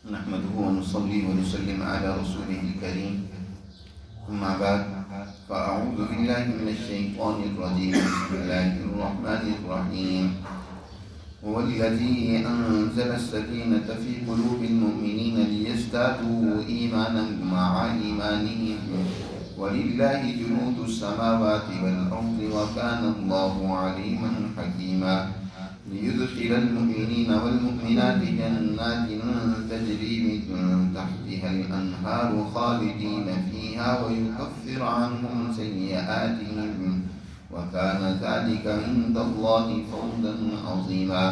نحمده ونصلي ونسلم على رسوله الكريم. أما بعد فأعوذ بالله من الشيطان الرجيم. بسم الله الرحمن الرحيم. هو الذي أنزل السكينة في قلوب المؤمنين ليزدادوا إيمانا مع إيمانهم ولله جنود السماوات والأرض وكان الله عليما حكيما. ليدخل المؤمنين والمؤمنات جنات تجري من تحتها الأنهار خالدين فيها ويكفر عنهم سيئاتهم وكان ذلك عند الله فوزا عظيما.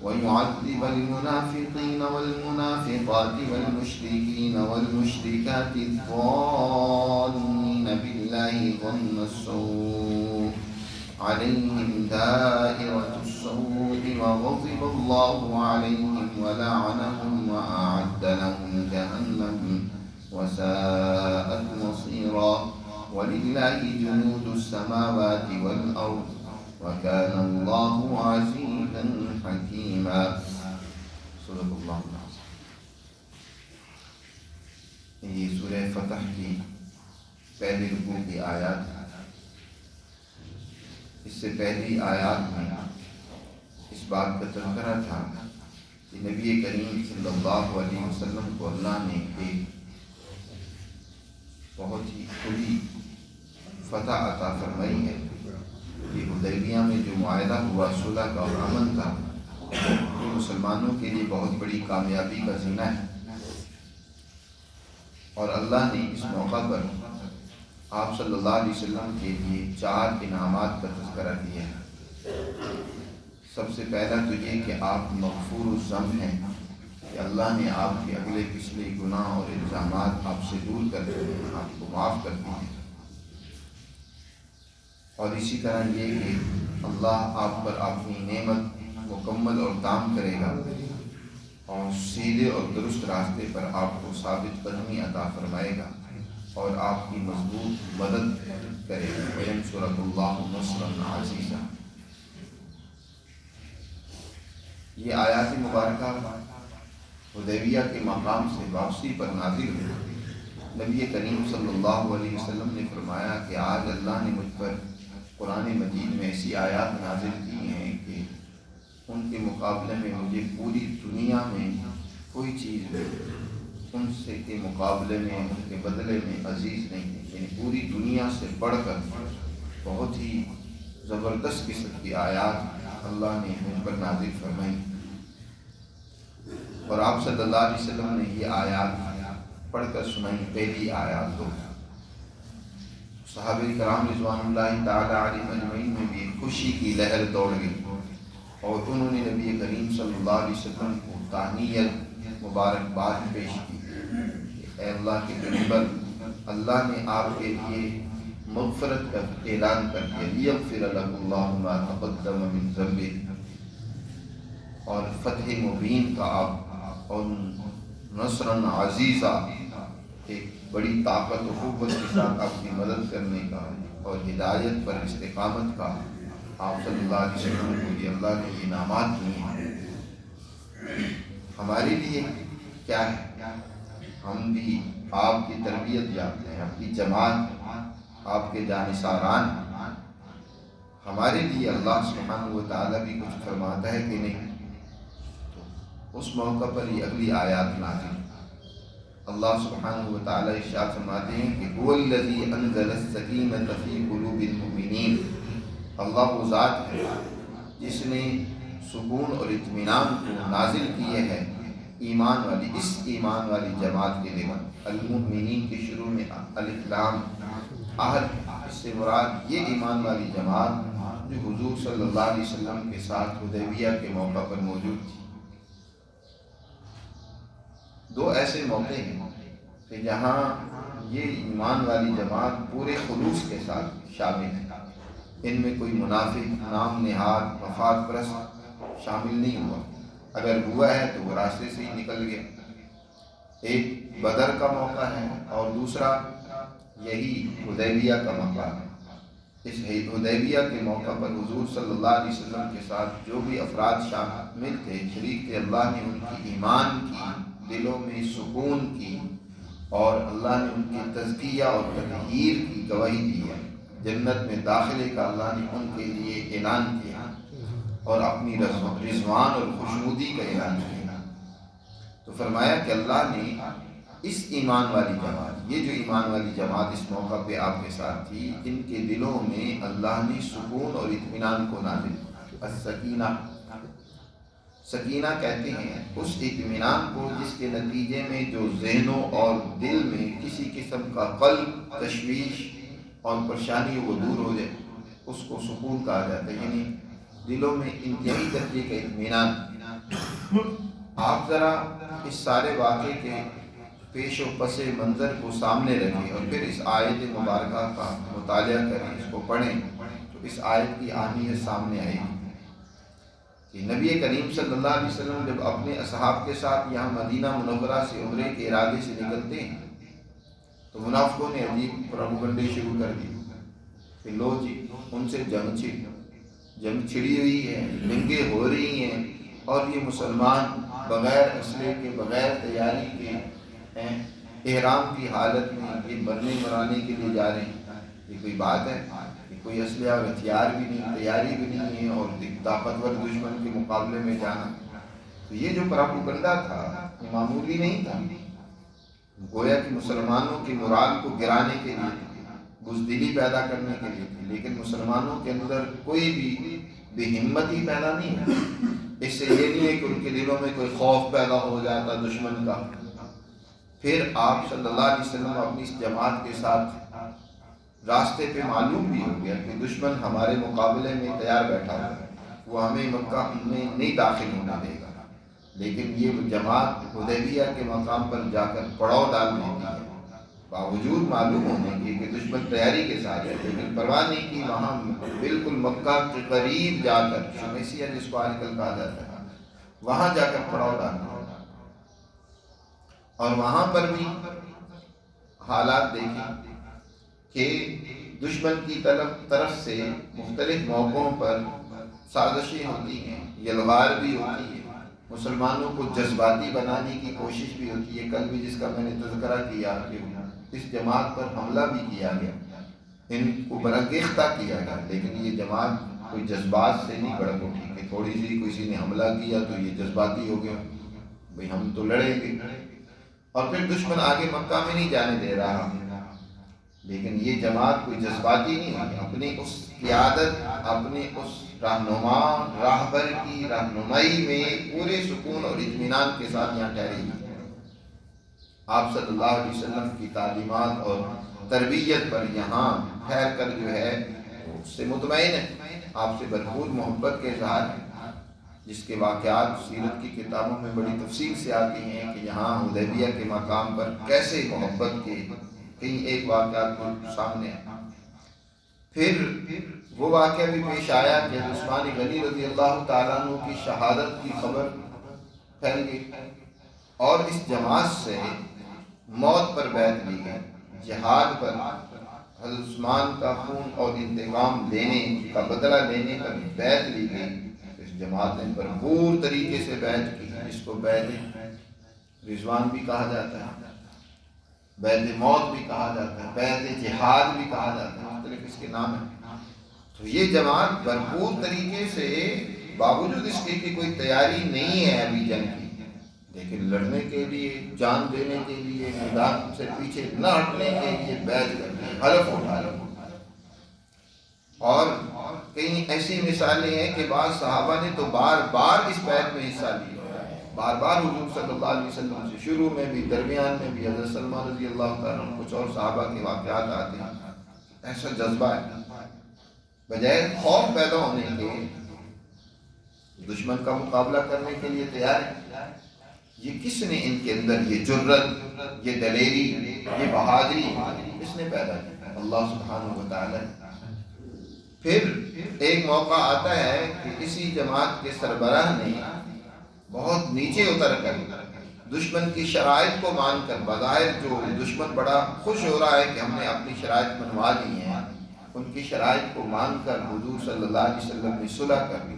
ويعذب المنافقين والمنافقات والمشركين والمشركات الظانين بالله ظن السوء عليهم دائرة السوء وغضب الله عليهم ولعنهم وأعد لهم جهنم وساءت مصيرا. ولله جنود السماوات والأرض وكان الله عزيزا حكيما. صدق اللہ العظیم. یہ سورہ فتح کی پہلی رکوع کی آیات ہے. اس سے پہلی آیات میں اس بات کا تذکرہ تھا کہ نبی کریم صلی اللہ علیہ وسلم کو اللہ نے ایک بہت ہی کھلی فتح عطا فرمائی ہے. یہ حدیبیہ میں جو معاہدہ ہوا صلح کا اور امن کا، وہ مسلمانوں کے لیے بہت بڑی کامیابی کا زینہ ہے. اور اللہ نے اس موقع پر آپ صلی اللہ علیہ وسلم کے لیے 4 انعامات کا تذکرہ کیا ہے. سب سے پہلا تو یہ کہ آپ مغفور الذنب ہیں، کہ اللہ نے آپ کے اگلے پچھلے گناہ اور الزامات آپ سے دور کر دیے ہیں، آپ کو معاف کر دیے ہیں. اور اسی طرح یہ کہ اللہ آپ پر اپنی نعمت مکمل اور تام کرے گا اور سیدھے اور درست راستے پر آپ کو ثابت قدمی عطا فرمائے گا اور آپ کی مضبوط مدد کرے گا. وَيَنْصُرَكُ اللَّهُ نَصْرًا عَزِيزًا. یہ آیات مبارکہ حدیبیہ کے مقام سے واپسی پر نازل ہوئی. نبی کریم صلی اللہ علیہ وسلم نے فرمایا کہ آج اللہ نے مجھ پر قرآن مجید میں ایسی آیات نازل کی ہیں کہ ان کے مقابلے میں مجھے پوری دنیا میں کوئی چیز ان سے کے مقابلے میں، ان کے بدلے میں عزیز نہیں ہے. یعنی پوری دنیا سے بڑھ کر بہت ہی زبردست قسم کی آیات اللہ نے مجھ پر نازل فرمائی. اور آپ صلی اللہ علیہ وسلم نے یہ آیات پڑھ کر سنائی. پہلی آیات تو صحابہ کرام رضوان اللہ تعالی علیہم اجمعین میں بھی خوشی کی لہر دوڑ گئی اور انہوں نے نبی کریم صلی اللہ علیہ وسلم کو تہنیت مبارکباد پیش کی. اے اللہ کے پیغمبر، اللہ نے آپ کے لیے مغفرت کا اعلان کر دیا. لیغفر لہ اللہ ما تقدم من ذنبہ، اور فتح مبین کا آپ اور نصرا عزیزا، ایک بڑی طاقت و قوت کے ساتھ آپ کی مدد کرنے کا اور ہدایت پر استقامت کا آپ صلی اللہ علیہ وسلم کو یہ اللہ نے انعامات دیے ہیں. ہمارے لیے کیا ہے؟ ہم بھی آپ کی تربیت یافتہ ہیں، آپ کی جماعت، آپ کے جانثاران. ہمارے لیے اللہ سبحانہ و تعالیٰ بھی کچھ فرماتا ہے کہ نہیں؟ تو اس موقع پر یہ اگلی آیات نازل. اللہ سبحانہ و تعالیٰ ارشاد فرماتے ہیں کہ هو الذی انزل السکینۃ فی قلوب المؤمنین. اللہ وہ ذات ہے جس نے سکون اور اطمینان کو نازل کیے ہے ایمان والی، اس ایمان والی جماعت کے لیے. المؤمنین کے شروع میں الف لام اہل، اس سے مراد یہ ایمان والی جماعت جو حضور صلی اللہ علیہ وسلم کے ساتھ حدیبیہ کے موقع پر موجود تھی. 2 ایسے موقع ہیں کہ جہاں یہ ایمان والی جماعت پورے خلوص کے ساتھ شامل ہے. ان میں کوئی منافق، نام نہاد، مفاد پرست شامل نہیں ہوا. اگر ہوا ہے تو وہ راستے سے ہی نکل گیا. ایک بدر کا موقع ہے اور دوسرا یہی حدیبیہ کا موقع ہے. اس حدیبیہ کے موقع پر حضور صلی اللہ علیہ وسلم کے ساتھ جو بھی افراد شامل تھے، شریک تھے، اللہ نے ان کی ایمان کی دلوں میں سکون کی اور اللہ نے ان کی تزکیہ اور تطہیر کی گواہی دی ہے۔ جنت میں داخلے کا اللہ نے ان کے لیے اعلان کیا اور اپنی رضوان اور خوشنودی کا اعلان کیا۔ تو فرمایا کہ اللہ نے اس ایمان والی جماعت، یہ جو ایمان والی جماعت اس موقع پہ آپ کے ساتھ تھی، ان کے دلوں میں اللہ نے سکون اور اطمینان کو نازل کیا۔ السکینہ، سکینہ کہتے ہیں اس اطمینان کو جس کے نتیجے میں جو ذہنوں اور دل میں کسی قسم کا قلب، تشویش اور پریشانی وہ دور ہو جائے، اس کو سکون کہا جاتا ہے، یعنی دلوں میں انتہائی درجے کا اطمینان۔ آپ ذرا اس سارے واقعے کے پیش و پس منظر کو سامنے رکھیں اور پھر اس آیت مبارکہ کا مطالعہ کریں، اس کو پڑھیں تو اس آیت کی اہمیت سامنے آئے گی کہ نبی کریم صلی اللہ علیہ وسلم جب اپنے اصحاب کے ساتھ یہاں مدینہ منورہ سے عمرے کے ارادے سے نکلتے ہیں تو منافقوں نے عجیب پروپیگنڈے شروع کر دی کہ لو جی ان سے جنگ چھڑی ہوئی ہے، جنگیں ہو رہی ہیں اور یہ مسلمان بغیر اسلحے کے، بغیر تیاری کے، احرام کی حالت میں یہ مرنے مرانے کے لیے جا رہے ہیں۔ یہ کوئی بات ہے کہ کوئی اسلحہ اور ہتھیار بھی نہیں، تیاری بھی نہیں ہے اور طاقتور دشمن کے مقابلے میں جانا؟ تو یہ جو پروپیگنڈا تھا یہ معمولی نہیں تھا، گویا کہ مسلمانوں کی مورال کو گرانے کے لیے، بزدلی پیدا کرنے کے لیے تھی، لیکن مسلمانوں کے اندر کوئی بھی بے ہمتی پیدا نہیں ہے۔ اس سے یہ نہیں ہے کہ ان کے دلوں میں کوئی خوف پیدا ہو جاتا دشمن کا۔ پھر آپ صلی اللہ علیہ وسلم اپنی اس جماعت کے ساتھ راستے پہ معلوم بھی ہو گیا کہ دشمن ہمارے مقابلے میں تیار بیٹھا ہوا ہے، وہ ہمیں مکہ میں نہیں داخل ہونے دے گا، لیکن یہ جماعت حدیبیہ کے مقام پر جا کر پڑاؤ ڈال دیتی ہے، باوجود معلوم ہونے کے کہ دشمن تیاری کے ساتھ ہے، لیکن پرواہ نہیں کی، وہاں بالکل مکہ کے قریب جا کر، شمیسیہ جس کو آج کل کہا جاتا ہے، وہاں جا کر پڑاؤ ڈالنا، اور وہاں پر بھی حالات دیکھیں کہ دشمن کی طرف سے مختلف موقعوں پر سازشیں ہوتی ہیں، یلغار بھی ہوتی ہے، مسلمانوں کو جذباتی بنانے کی کوشش بھی ہوتی ہے۔ کل بھی جس کا میں نے تذکرہ کیا کہ اس جماعت پر حملہ بھی کیا گیا، ان کو برانگیختہ کیا گیا، لیکن یہ جماعت کوئی جذبات سے نہیں بڑک اٹھی کہ تھوڑی سی کسی نے حملہ کیا تو یہ جذباتی ہو گیا، بھئی ہم تو لڑیں گے، اور پھر دشمن آگے مکہ میں نہیں جانے دے رہا، لیکن یہ جماعت کوئی جذباتی نہیں ہوئی، اپنی اس قیادت، اپنے اس رہنما راہبر کی رہنمائی میں پورے سکون اور اطمینان کے ساتھ یہاں ٹھہری ہوئی۔ آپ صلی اللہ علیہ وسلم کی تعلیمات اور تربیت پر یہاں ٹھہر کر جو ہے اس سے مطمئن ہے، آپ سے بھرپور محبت کے اظہار ہے، جس کے واقعات سیرت کی کتابوں میں بڑی تفصیل سے آتی ہیں کہ یہاں حدیبیہ کے مقام پر کیسے محبت کے کئی ایک واقعات کو سامنے آئے۔ پھر وہ واقعہ بھی پیش آیا کہ عثمان غنی رضی اللہ تعالیٰ عنہ کی شہادت کی خبر پھیل گئی اور اس جماعت سے موت پر بیعت لی گئی، جہاد پر، حضرت عثمان کا خون اور انتقام لینے کا بدلہ لینے پر بیعت لی گئی۔ اس جماعت نے بھرپور طریقے سے بیعت کی، جس کو بیعت رضوان بھی کہا جاتا ہے، بیعت موت بھی کہا جاتا ہے، بیعت جہاد بھی کہا جاتا ہے، مختلف اس کے نام ہیں۔ تو یہ جماعت بھرپور طریقے سے، باوجود اس کے کہ کوئی تیاری نہیں ہے ابھی جنگ کی، لیکن لڑنے کے لیے، جان دینے کے لیے، میدان سے پیچھے نہ ہٹنے کے لیے بیعت کرتے ہیں، حلف اٹھا رہے ہیں۔ اور کئی ایسی مثالیں ہیں کہ بعض صحابہ نے تو بار بار اس بیعت میں حصہ لیا، بار بار حضور صلی اللہ علیہ وسلم سے، شروع میں بھی، درمیان میں بھی، حضرت سلمان رضی اللہ تعالیٰ عنہ، کچھ اور صحابہ کے واقعات آتے ہیں۔ ایسا جذبہ ہے، بجائے خوف پیدا ہونے کے دشمن کا مقابلہ کرنے کے لیے تیار ہے۔ یہ کس نے ان کے اندر یہ جرت، یہ دلیری، یہ بہادری کس نے پیدا کی؟ اللہ سبحانہ و تعالی۔ پھر ایک موقع آتا ہے کہ اسی جماعت کے سربراہ نے بہت نیچے اتر کر دشمن کی شرائط کو مان کر، بظاہر جو دشمن بڑا خوش ہو رہا ہے کہ ہم نے اپنی شرائط منوا دی ہیں، ان کی شرائط کو مان کر حضور صلی اللہ علیہ وسلم نے صلح کر لی،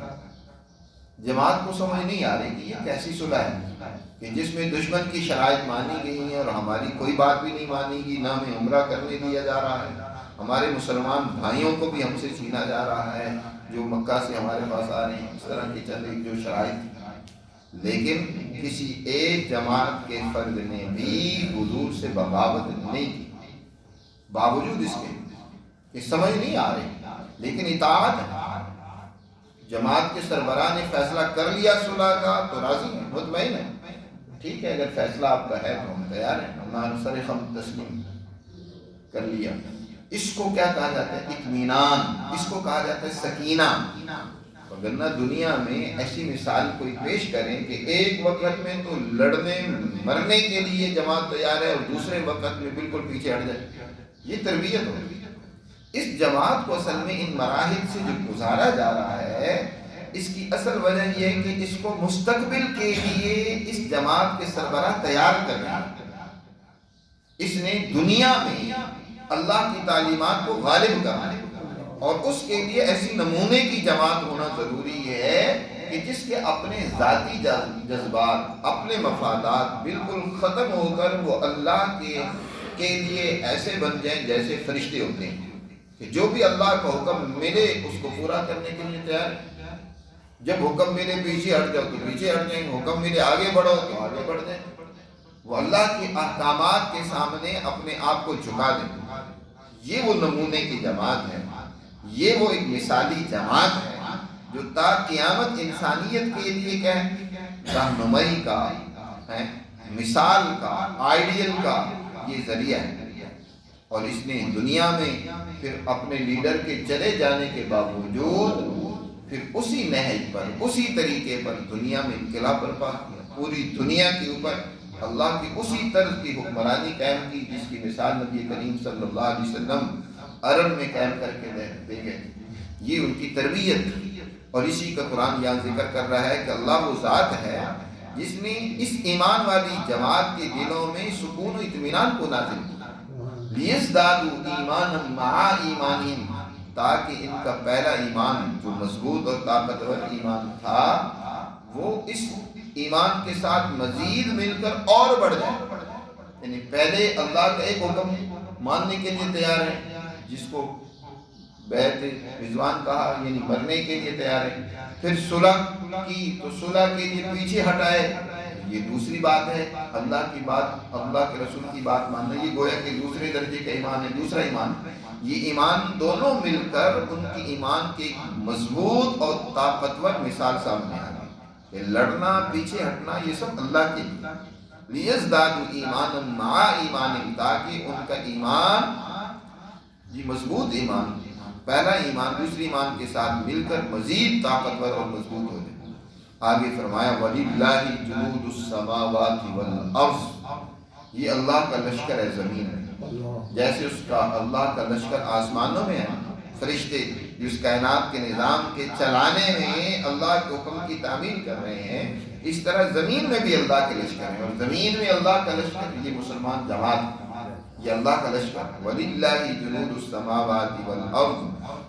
جماعت کو سمجھ نہیں آ رہی کہ یہ کیسی صلح ہے کہ جس میں دشمن کی شرائط مانی گئی ہیں اور ہماری کوئی بات بھی نہیں مانی گی، نہ ہمیں عمرہ کرنے دیا جا رہا ہے، ہمارے مسلمان بھائیوں کو بھی ہم سے چھینا جا رہا ہے جو مکہ سے ہمارے پاس آ رہے ہیں، اس طرح کی چند ایک جو شرائط۔ لیکن کسی ایک جماعت کے فرد نے بھی حضور سے بغاوت نہیں کی، باوجود اس کے کہ سمجھ نہیں آ رہی لیکن اطاعت ہے۔ جماعت کے سربراہ نے فیصلہ کر لیا صلح کا تو راضی ہیں، مطمئن ہیں، ٹھیک ہے، اگر فیصلہ آپ کا ہے تو ہم تیار ہیں، ہم سر خم تسلیم کر لیا۔ اس کو کیا کہا جاتا ہے؟ اطمینان، اس کو کہا جاتا ہے سکینہ۔ وگرنہ دنیا میں ایسی مثال کوئی پیش کریں کہ ایک وقت میں تو لڑنے مرنے کے لیے جماعت تیار ہے اور دوسرے وقت میں بالکل پیچھے ہٹ جائے، یہ تربیت ہوگی۔ اس جماعت کو اصل میں ان مراحل سے جو گزارا جا رہا ہے، اس کی اصل وجہ یہ ہے کہ اس کو مستقبل کے لیے اس جماعت کے سربراہ تیار کرنا۔ اس نے دنیا میں اللہ کی تعلیمات کو غالب کرنا اور اس کے لیے ایسی نمونے کی جماعت ہونا ضروری ہے کہ جس کے اپنے ذاتی جذبات، اپنے مفادات بالکل ختم ہو کر وہ اللہ کے لیے ایسے بن جائیں جیسے فرشتے ہوتے ہیں کہ جو بھی اللہ کا حکم ملے اس کو پورا کرنے کے لیے تیار ہے۔ جب حکم ملے پیچھے ہٹ جاؤ تو پیچھے ہٹ جائیں، حکم ملے آگے بڑھو تو آگے بڑھ جائیں، وہ اللہ کے احکامات کے سامنے اپنے آپ کو جھکا دیں۔ یہ وہ نمونے کی جماعت ہے، یہ وہ ایک مثالی جماعت ہے جو تا قیامت انسانیت کے لیے کیا ہے؟ رہنمائی کا ہے، مثال کا، آئیڈیل کا یہ ذریعہ ہے۔ اور اس نے دنیا میں پھر اپنے لیڈر کے چلے جانے کے باوجود پھر اسی نہج پر، اسی طریقے پر دنیا میں انقلاب برپا کیا، پوری دنیا کے اوپر اللہ کی اسی طرز کی حکمرانی قائم کی جس کی مثال نبی کریم صلی اللہ علیہ وسلم عرب میں قائم کر کے دے گئے۔ یہ ان کی تربیت تھی اور اسی کا قرآن یہاں ذکر کر رہا ہے کہ اللہ وہ ذات ہے جس نے اس ایمان والی جماعت کے دلوں میں سکون و اطمینان کو نازل کیا، لیزدادوا ایمانا مع ایمانہم، تاکہ ان کا پہلا ایمان جو مضبوط اور طاقتور ایمان تھا وہ اس ایمان کے ساتھ مزید مل کر اور بڑھ جائے۔ یعنی پہلے اللہ کا ایک حکم ماننے کے لیے تیار ہے جس کو بیعت رضوان کہا، یعنی مرنے کے لیے تیار ہے، پھر صلح کی تو صلح کے لیے پیچھے ہٹائے، یہ دوسری بات ہے۔ اللہ کی بات، اللہ کے رسول کی بات ماننا یہ گویا کہ دوسرے درجے کا ایمان ہے، دوسرا ایمان۔ یہ ایمان دونوں مل کر ان کی ایمان کے مضبوط اور طاقتور مثال سامنے آ گئی کہ لڑنا، پیچھے ہٹنا یہ سب اللہ کے لیے، لیزدادوا ایمانا مع ایمانہم، تاکہ ان کا ایمان یہ مضبوط ایمان، پہلا ایمان دوسری ایمان کے ساتھ مل کر مزید طاقتور اور مضبوط ہو جائے۔ آگے فرمایا وَلِلَّهِ جُنُودُ السَّمَاوَاتِ وَالْأَرْضِ، یہ اللہ کا لشکر ہے زمین میں، جیسے اس کا اللہ کا لشکر آسمانوں میں ہے، فرشتے جو اس کائنات کے نظام کے چلانے میں اللہ کے حکم کی تعمیل کر رہے ہیں، اس طرح زمین میں بھی اللہ کے لشکر ہیں، اور زمین میں اللہ کا لشکر یہ مسلمان جماعت، یہ اللہ کا لشکر۔ وَلِلَّهِ جُنُودُ السَّمَاوَاتِ وَالْأَرْضِ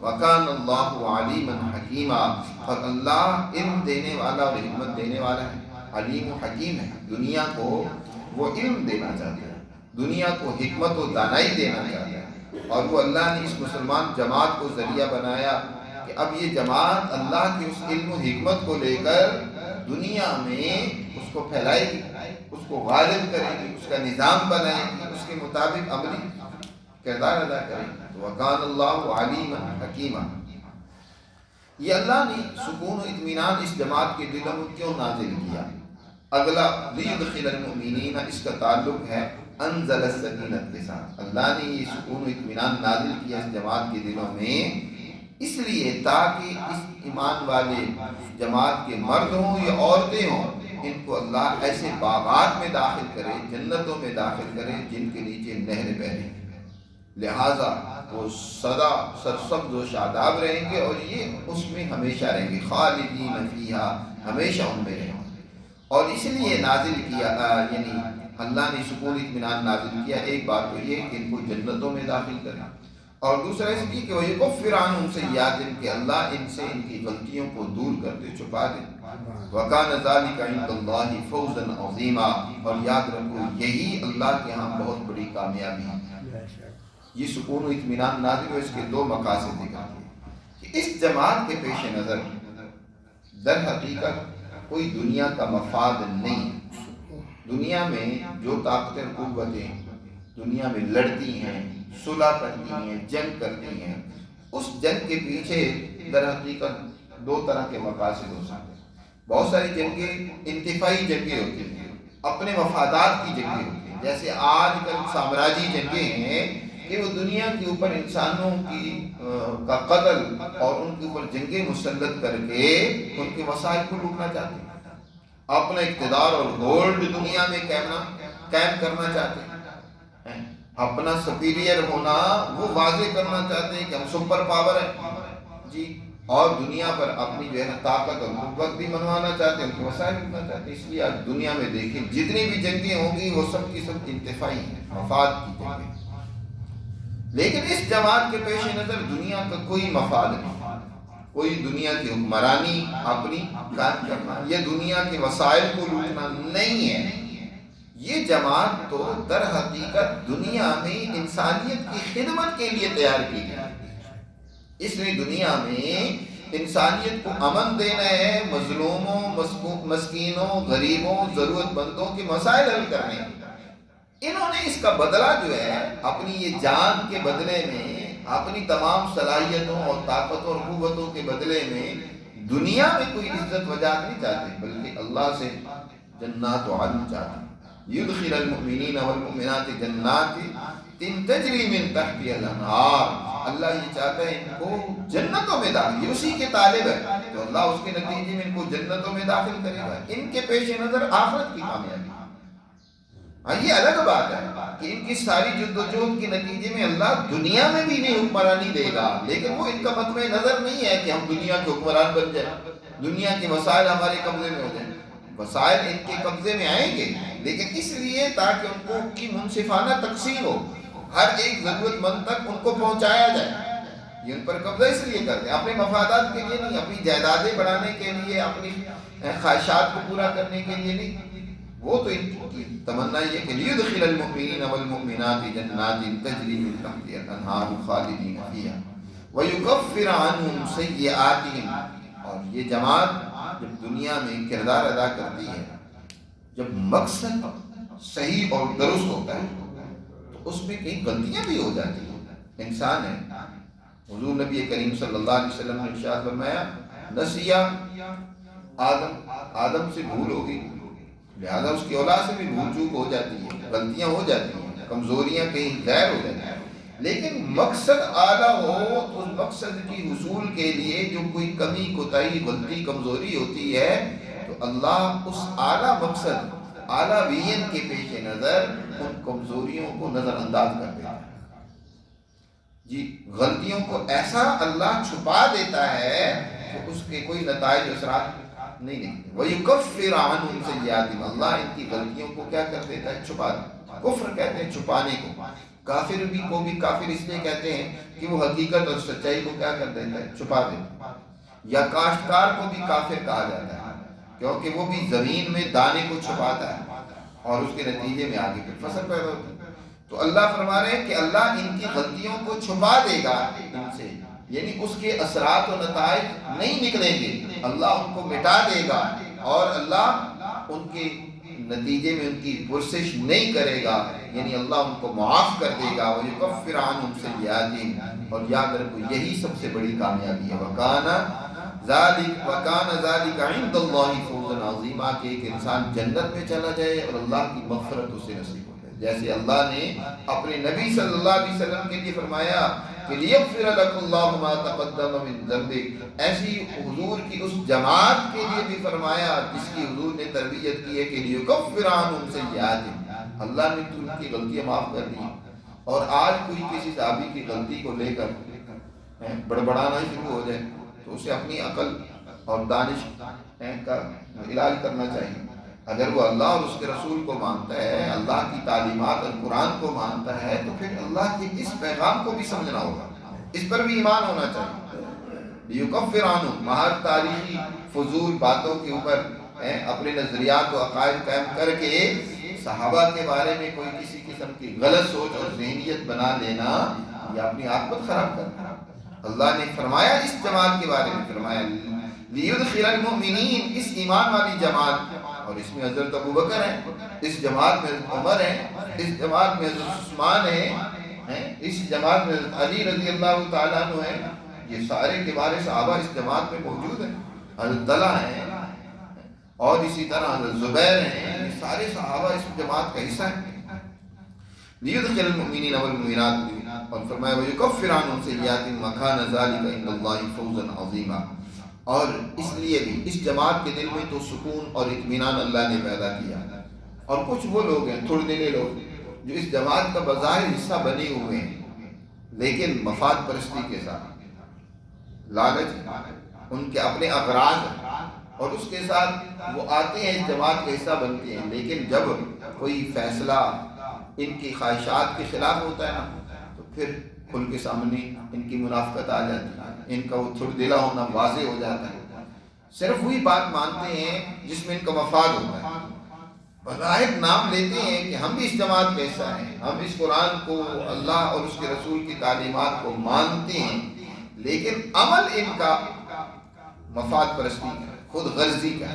وَكَانَ اللَّهُ عَلِيمًا حَكِيمًا، اور اللہ علم دینے والا اور حکمت دینے والا ہے، علیم و حکیم ہے۔ دنیا کو وہ علم دینا چاہتا ہے، دنیا کو حکمت و دانائی دینا چاہتا ہے، اور وہ اللہ نے اس مسلمان جماعت کو ذریعہ بنایا کہ اب یہ جماعت اللہ کے اس علم و حکمت کو لے کر دنیا میں اس کو پھیلائے گی، اس کو غالب کرے گی، اس کا نظام بنائے گی، اس کے مطابق عملی کردار ادا کرے گی۔ وَكَانَ اللَّهُ عَلِيمًا حَكِيمًا، یہ اللہ نے سکون و اطمینان اس جماعت کے دلوں میں کیوں نازل کیا؟ اگلا لِيُدْخِلَ الْمُؤْمِنِينَ، اس کا تعلق ہے انزل السکینت کے ساتھ۔ اللہ نے یہ سکون و اطمینان نازل کیا اس جماعت کے دلوں میں اس لیے تاکہ اس ایمان والے جماعت کے مرد ہوں یا عورتیں ہوں، ان کو اللہ ایسے باغات میں داخل کرے، جنتوں میں داخل کرے جن کے نیچے نہریں بہہ رہی ہیں، لہٰذا وہ سدا سرسبز و شاداب رہیں گے اور یہ اس میں ہمیشہ رہیں گے، خالدین فیہا، ہمیشہ ان میں رہیں گے۔ اور اس لیے نازل کیا، یعنی اللہ نے سکون اطمینان نازل کیا، ایک بات تو یہ کہ ان کو جنتوں میں داخل کریں، اور دوسرا اس لیے کہ وَيُكَفِّرُ عَنْهُمْ سَيِّئَاتِهِمْ کہ اللہ ان سے ان کی غلطیوں کو دور کر دے، چھپا دے۔ وَكَانَ ذَلِكَ عِندَ اللَّهِ فَوْزًا عَظِيمًا اور یاد رکھو یہی اللہ کے ہاں بہت بڑی کامیابی ہے۔ یہ سکون و اطمینان نازل ہو، اس کے دو مقاصد ذکر کیے کہ اس جماعت کے پیش نظر در حقیقت کوئی دنیا کا مفاد نہیں۔ دنیا میں جو طاقتیں قوتیں دنیا میں لڑتی ہیں، صلح کرتی ہیں، جنگ کرتی ہیں، اس جنگ کے پیچھے در حقیقت دو طرح کے مقاصد ہو سکتے ہیں۔ بہت ساری جنگیں انتفاعی جنگیں ہوتی ہیں، اپنے مفادات کی جنگیں ہوتی ہیں، جیسے آج کل سامراجی جنگیں ہیں کہ وہ دنیا کے اوپر انسانوں کا قتل اور ان کے اوپر جنگیں مسلط کر کے ان کے وسائل کو لوٹنا چاہتے ہیں، اپنا اقتدار اور ہولڈ دنیا میں قائم کرنا چاہتے ہیں، اپنا سپیریئر ہونا وہ واضح کرنا چاہتے ہیں کہ ہم سپر پاور ہیں جی، اور دنیا پر اپنی جو ہے نا طاقت اور قوت بھی منوانا چاہتے ہیں، ان کے وسائل لوٹنا چاہتے ہیں۔ اس لیے آج دنیا میں دیکھیں جتنی بھی جنگیں ہوں گی وہ سب کی سب انتفاعی ہیں، مفاد کی جنگیں۔ لیکن اس جماعت کے پیش نظر دنیا کا کوئی مفاد نہیں، کوئی دنیا کی حکمرانی اپنی قائم کرنا یا دنیا کے وسائل کو لوٹنا نہیں ہے۔ یہ جماعت تو در حقیقت دنیا میں انسانیت کی خدمت کے لیے تیار کی گئی۔ اس نے دنیا میں انسانیت کو امن دینا ہے، مظلوموں، مسکینوں، غریبوں، ضرورت مندوں کے مسائل حل کرنے ہیں۔ انہوں نے اس کا بدلہ جو ہے اپنی یہ جان کے بدلے میں، اپنی تمام صلاحیتوں اور طاقتوں اور قوتوں کے بدلے میں دنیا میں کوئی عزت وجاہ نہیں چاہتے، بلکہ اللہ سے جنات و عدن چاہتے ہیں۔ یدخل المؤمنین والمؤمنات جنات تجری من تحتها الانہار، اللہ یہ چاہتا ہے ان کو جنتوں میں داخل، یہ اسی کے طالب ہے تو اللہ اس کے نتیجے میں ان کو جنتوں میں داخل کرے گا۔ ان کے پیش نظر آخرت کی کامیابی، یہ الگ بات ہے کہ ان کی ساری جدوجہد کے نتیجے میں اللہ دنیا میں بھی نہیں حکمرانی دے گا، لیکن وہ ان کا مطمع نظر نہیں ہے کہ ہم دنیا کے حکمران بن جائیں، دنیا کے وسائل ہمارے قبضے میں ہو جائیں۔ وسائل ان کے قبضے میں آئیں گے لیکن اس لیے تاکہ ان کو کی منصفانہ تقسیم ہو، ہر ایک ضرورت مند تک ان کو پہنچایا جائے۔ یہ ان پر قبضہ اس لیے کرتے ہیں، اپنے مفادات کے لیے نہیں، اپنی جائیدادیں بڑھانے کے لیے، اپنی خواہشات کو پورا کرنے کے لیے نہیں۔ وہ تو ان کی تمنا یہ کہ لیدخل المؤمنین والمؤمنات جنات تجری من تحتها الانہار خالدین فیہا ویکفر عنہم سیئاتہم۔ اور یہ جماعت جب دنیا میں کردار ادا کرتی ہے، جب مقصد صحیح اور درست ہوتا ہے تو اس میں کئی غلطیاں بھی ہو جاتی ہیں، انسان ہے۔ حضور نبی کریم صلی اللہ علیہ وسلم نے ارشاد فرمایا نسیہ آدم سے بھول ہوگی، لہذا اس کی اولاد سے بھی بھول چوک ہو جاتی ہے، غلطیاں ہو جاتی ہیں، کمزوریاں کہیں غیر ہو جاتی ہیں۔ لیکن مقصد اعلیٰ ہو تو اس مقصد کی حصول کے لیے جو کوئی کمی کوتاہی غلطی کمزوری ہوتی ہے تو اللہ اس اعلیٰ مقصد اعلیٰ ویژن کے پیش نظر ان کمزوریوں کو نظر انداز کر دیتا ہے جی، غلطیوں کو ایسا اللہ چھپا دیتا ہے کہ اس کے کوئی نتائج اثرات نہیں نکلتے۔ وَيُكَفِّرُ عَنْهُمْ سَيِّئَاتِهِمْ، اللہ ان کی غلطیوں کو کیا کر دیتا ہے؟ چھپا دیتا ہے۔ کفر کہتے ہیں چھپانے کو، کافر بھی کو بھی کافر اس لیے کہتے ہیں کہ وہ حقیقت اور سچائی کو کیا کر دیتا ہے؟ چھپا دیتا ہے۔ یا کاشتکار کو بھی کافر کہا جاتا ہے کیونکہ وہ بھی زمین میں دانے کو چھپاتا ہے اور اس کے نتیجے میں آگے پھر فصل پیدا ہوتا ہے۔ تو اللہ فرما رہے ہیں کہ اللہ ان کی غلطیوں کو چھپا دے گا ان سے، یعنی اس کے اثرات و نتائج نہیں نکلیں گے، اللہ ان کو مٹا دے گا اور اللہ ان کے نتیجے میں ان کی پرسش نہیں کرے گا، یعنی اللہ ان کو معاف کر دے گا۔ وَيُكَفِّرُ عَنْهُمْ سَيِّئَاتِهِمْ، اور یاد رکھو یہی سب سے بڑی کامیابی ہے۔ وَكَانَ ذَلِكَ عِندَ اللَّهِ فَوْزًا عَظِيمًا، کہ ایک انسان جنت میں چلا جائے اور اللہ کی مغفرت اسے نصیب ہو جائے، جیسے اللہ نے اپنے نبی صلی اللہ علیہ وسلم کے لیے فرمایا کہ لِيَغْفِرَ لَكَ اللَّهُ مَا تَقَدَّمَ مِن ذَنبِكَ، ایسی حضور کی اس جماعت کے لیے بھی فرمایا جس کی حضور نے تربیت کی ہے کہ لِيُكَفِّرَ عَنْهُمْ سَيِّئَاتِهِمْ، اللہ نے ان کی غلطیاں معاف کر دی۔ اور آج کوئی کسی صحابی کی غلطی کو لے کر بڑبڑانا شروع ہو جائے تو اسے اپنی عقل اور دانش کا علاج کرنا چاہیے۔ اگر وہ اللہ اور اس کے رسول کو مانتا ہے، اللہ کی تعلیمات اور قرآن کو مانتا ہے، تو پھر اللہ کے اس پیغام کو بھی سمجھنا ہوگا اس پر بھی ایمان ہونا چاہیے۔ یکفر عنہم، ہر تاریخی فضول باتوں کے اوپر اپنے نظریات و عقائد قائم کر کے صحابہ کے بارے میں کوئی کسی قسم کی غلط سوچ اور ذہنیت بنا لینا، یہ اپنی عاقبت خراب کرنا۔ اللہ نے فرمایا اس جماعت کے بارے میں، فرمایا لیدخل المؤمنین، اس ایمان والی جماعت، اور اس میں حضرت ابوبکر ہیں، اس جماعت میں حضرت عمر ہیں، اس جماعت میں حضرت عثمان ہیں، اس جماعت میں حضرت علی رضی اللہ تعالیٰ عنہ ہیں، یہ سارے کبار صحابہ اس جماعت میں موجود ہیں، حضرت طلحہ ہیں، اور اسی طرح حضرت زبیر ہیں، یہ سارے صحابہ اس جماعت کا حصہ ہیں۔ لیدخل المؤمنین والمؤمنات، اور فرمایا ویکفر عنہم سیئاتہم وکان ذلک عند اللہ فوزا عظیما، اور اس لیے بھی اس جماعت کے دل میں تو سکون اور اطمینان اللہ نے پیدا کیا۔ اور کچھ وہ لوگ ہیں، تھوڑے دلے لوگ، جو اس جماعت کا بظاہر حصہ بنے ہوئے ہیں لیکن مفاد پرستی کے ساتھ، لالچ، ان کے اپنے اغراض ہیں، اور اس کے ساتھ وہ آتے ہیں اس جماعت کا حصہ بنتے ہیں، لیکن جب کوئی فیصلہ ان کی خواہشات کے خلاف ہوتا ہے نا، تو پھر کھل کے سامنے ان کی منافقت آ جاتی ہے، ان کا وہ تھوڑا دلا ہونا واضح ہو جاتا ہے، صرف وہی بات مانتے ہیں جس میں ان کا مفاد ہوتا ہے، بظاہر نام لیتے ہیں کہ ہم بھی اس جماعت کا حصہ ہیں، ہم اس قرآن کو، اللہ اور اس کے رسول کی تعلیمات کو مانتے ہیں، لیکن عمل ان کا مفاد پرستی کا، خود غرضی کا،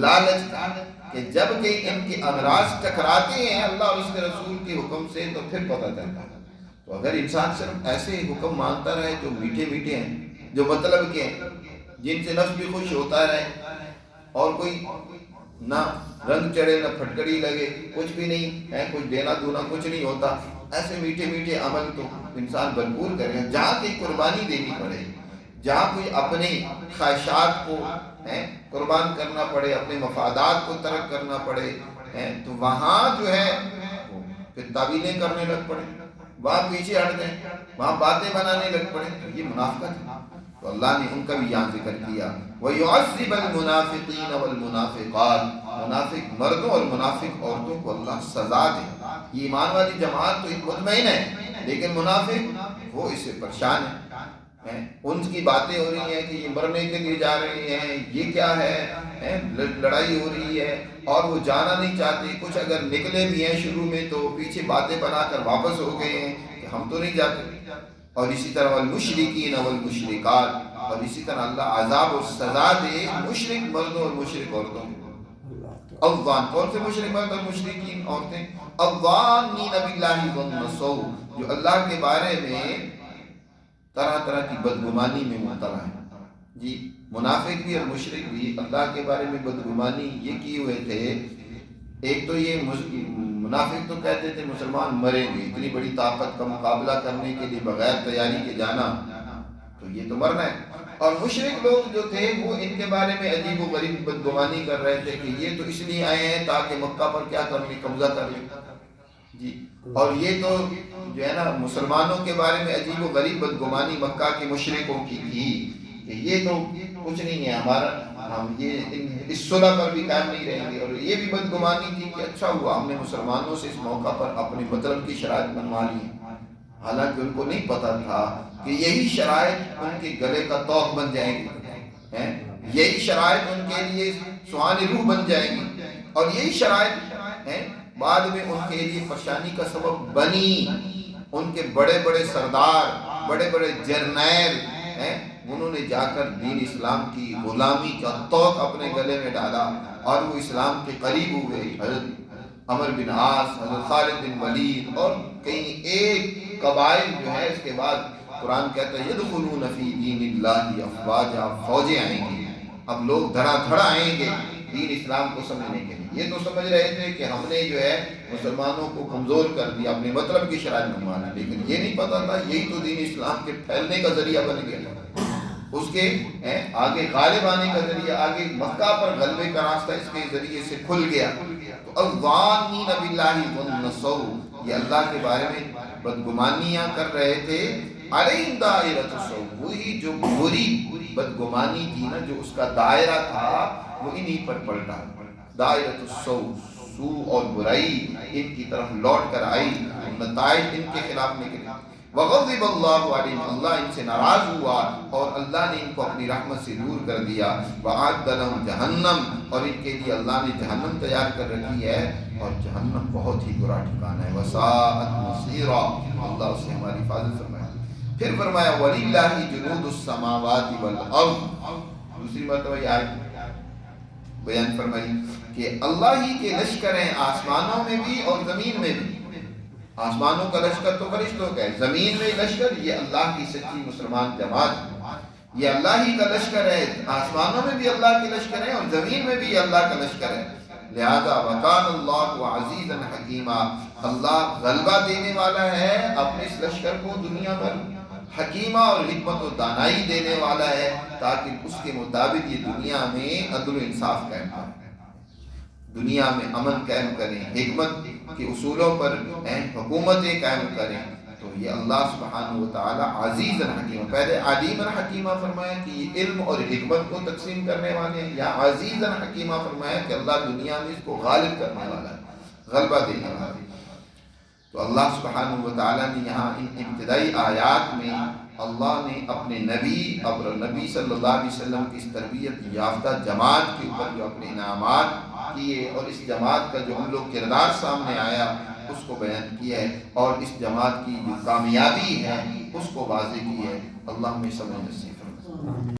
لالچ کا، کہ جب کہ ان کے امراض ٹکراتے ہیں اللہ اور اس کے رسول کے حکم سے تو پھر پتہ چلتا ہے۔ تو اگر انسان صرف ایسے حکم مانتا رہے جو میٹھے میٹھے ہیں، جو مطلب کے ہیں، جن سے نفس بھی خوش ہوتا رہے، اور کوئی نہ رنگ چڑھے نہ پھٹکڑی لگے، کچھ بھی نہیں ہے، کچھ دینا دونا کچھ نہیں ہوتا، ایسے میٹھے میٹھے عمل تو انسان بھرپور کرے، جہاں کی قربانی دینی پڑے، جہاں کوئی اپنے خواہشات کو قربان کرنا پڑے، اپنے مفادات کو ترک کرنا پڑے، تو وہاں جو ہے وہ پھر تعویلیں کرنے لگ پڑے، وہاں پیچھے ہٹ جائیں، وہاں باتیں بنانے لگ پڑے، تو یہ منافقت ہے۔ تو اللہ نے ان کا بھی یہاں ذکر کیا، وَيُعَذِّبَ الْمُنَافِقِينَ وَالْمُنَافِقَاتِ، منافق مردوں اور منافق عورتوں کو اللہ سزا دے۔ یہ ایمان والی جماعت تو مطمئن ہے، لیکن منافق وہ اس سے پریشان ہیں، ان کی باتیں ہو رہی ہیں کہ یہ مرنے کے لیے جا رہے ہیں، یہ کیا ہے، لڑائی ہو رہی ہے، اور وہ جانا نہیں چاہتے، کچھ اگر نکلے بھی ہیں شروع میں تو پیچھے باتیں بنا کر واپس ہو گئے ہیں کہ ہم تو نہیں جاتے۔ اور اسی طرح والمشرکین والمشرکات، اور اسی طرح اللہ عذاب و سزا دے مشرک مردوں اور مشرک عورتوں کو۔ اوان، کون سے مشرک مرد اور مشرکین عورتیں؟ اوانین باللہ ظن السوء، جو اللہ کے بارے میں طرح طرح کی بدگمانی میں مبتلا ہے۔ جی، منافق بھی اور مشرک بھی اللہ کے بارے میں بدگمانی یہ کیے ہوئے تھے۔ ایک تو یہ منافق تو کہتے تھے مسلمان مریں گے، اتنی بڑی طاقت کا مقابلہ کرنے کے لیے بغیر تیاری کے جانا، تو یہ تو مرنا ہے۔ اور مشرک لوگ جو تھے وہ ان کے بارے میں عجیب و غریب بدگمانی کر رہے تھے کہ یہ تو اس لیے آئے ہیں تاکہ مکہ پر کیا کر لیں، قبضہ کر لیں۔ جی، اور یہ تو جو ہے نا مسلمانوں کے بارے میں عجیب و غریب بدگمانی مکہ کے مشرکوں کی تھی کہ یہ تو کچھ نہیں ہے ہمارا، ہم یہ اس صلح پر بھی قائم نہیں رہیں گے۔ اور یہ بھی بدگمانی تھی کہ اچھا ہوا ہم نے مسلمانوں سے اس موقع پر اپنے مطلب کی شرائط بنوا لی، حالانکہ ان کو نہیں پتا تھا کہ یہی شرائط ان کے گلے کا طوق بن جائیں گی، یہی شرائط ان کے لیے سوانی روح بن جائیں گی، اور یہی شرائط بعد میں ان کے لیے پریشانی کا سبب بنی۔ ان کے بڑے بڑے سردار، بڑے بڑے جرنیل، انہوں نے جا کر دین اسلام کی غلامی کا طوق اپنے گلے میں ڈالا، اور وہ اسلام کے قریب ہوئے۔ حضرت عمر بن عاص، حضرت خالد بن ولید، اور کئی ایک قبائل جو ہے، اس کے بعد قرآن کہتا ہے یدخلون فی دین اللہ افواجا، فوجیں آئیں گی، اب لوگ دھڑا دھڑا آئیں گے دین اسلام کو سمجھنے کے لیے۔ یہ تو سمجھ رہے تھے کہ ہم نے جو ہے مسلمانوں کو کمزور کر دیا، اپنے مطلب کی شرائط بنوانا، لیکن یہ نہیں پتا تھا یہی تو دین اسلام کے پھیلنے کا ذریعہ بن گیا، اس کے آگے غالب آنے کا ذریعہ، آگے مکہ پر غلبے کا راستہ اس کے ذریعے سے کھل گیا۔ تو الظانین باللہ ظن السوء، یہ اللہ کے بارے میں بدگمانیاں کر رہے تھے۔ علیہم دائرۃ السوء، وہی جو بری بدگمانی تھی نا، جو اس کا دائرہ تھا وہ انہی پر پلٹا۔ دائرۃ السوء، سوء اور برائی ان کی طرف لوٹ کر آئی، نتائج ان کے خلاف نکلے۔ وغضب اللہ علیہم، اللہ ان سے ناراض ہوا اور اللہ نے ان کو اپنی رحمت سے دور کر دیا، وأعد لهم جہنم، اور ان کے لیے اللہ نے جہنم تیار کر رکھی ہے، اور جہنم بہت ہی برا ٹھکانہ ہے، وساءت مصیرا، اللہ اس سے ہماری حفاظت فرمائے۔ پھر فرمایا وَلِلَّهِ جُنُودُ السَّمَاوَاتِ وَالْأَرْضِ، دوسری مرتبہ یہ آیت بیان فرمائی کہ اللہ ہی کے لشکر ہیں آسمانوں میں بھی اور زمین میں بھی۔ آسمانوں کا لشکر تو فرشتوں کا ہے، زمین میں لشکر یہ اللہ کی سچی مسلمان جماعت، یہ اللہ ہی کا لشکر ہے، آسمانوں میں بھی اللہ کے لشکر ہیں اور زمین میں بھی یہ اللہ کا لشکر ہے۔ لہذا وَكَانَ اللَّهُ عَزِيزًا حَكِيمًا، اللہ غلبہ دینے والا ہے اپنے اس لشکر کو دنیا پر، حکیمہ اور حکمت و دانائی دینے والا ہے تاکہ اس کے مطابق یہ دنیا میں عدل و انصاف قائم کرے، دنیا میں امن قائم کریں، حکمت کے اصولوں پر حکومتیں قائم کریں۔ تو یہ اللہ سبحانہ و تعالی عزیز الحکیم، پہلے علیم الحکیمہ فرمایا کہ یہ علم اور حکمت کو تقسیم کرنے والے ہیں، یا عزیز الحکیمہ فرمایا کہ اللہ دنیا میں اس کو غالب کرنے والا ہے، غلبہ دینے والا ہے۔ تو اللہ سبحانہ و تعالی نے یہاں ان ابتدائی آیات میں اللہ نے اپنے نبی صلی اللہ علیہ وسلم کی اس تربیت یافتہ جماعت کے اوپر جو اپنے انعامات کیے اور اس جماعت کا جو ہم لوگ کردار سامنے آیا اس کو بیان کیا ہے، اور اس جماعت کی جو کامیابی ہے اس کو واضح کی ہے۔ اللہ ہمیں سمجھ نصیب فرمائے۔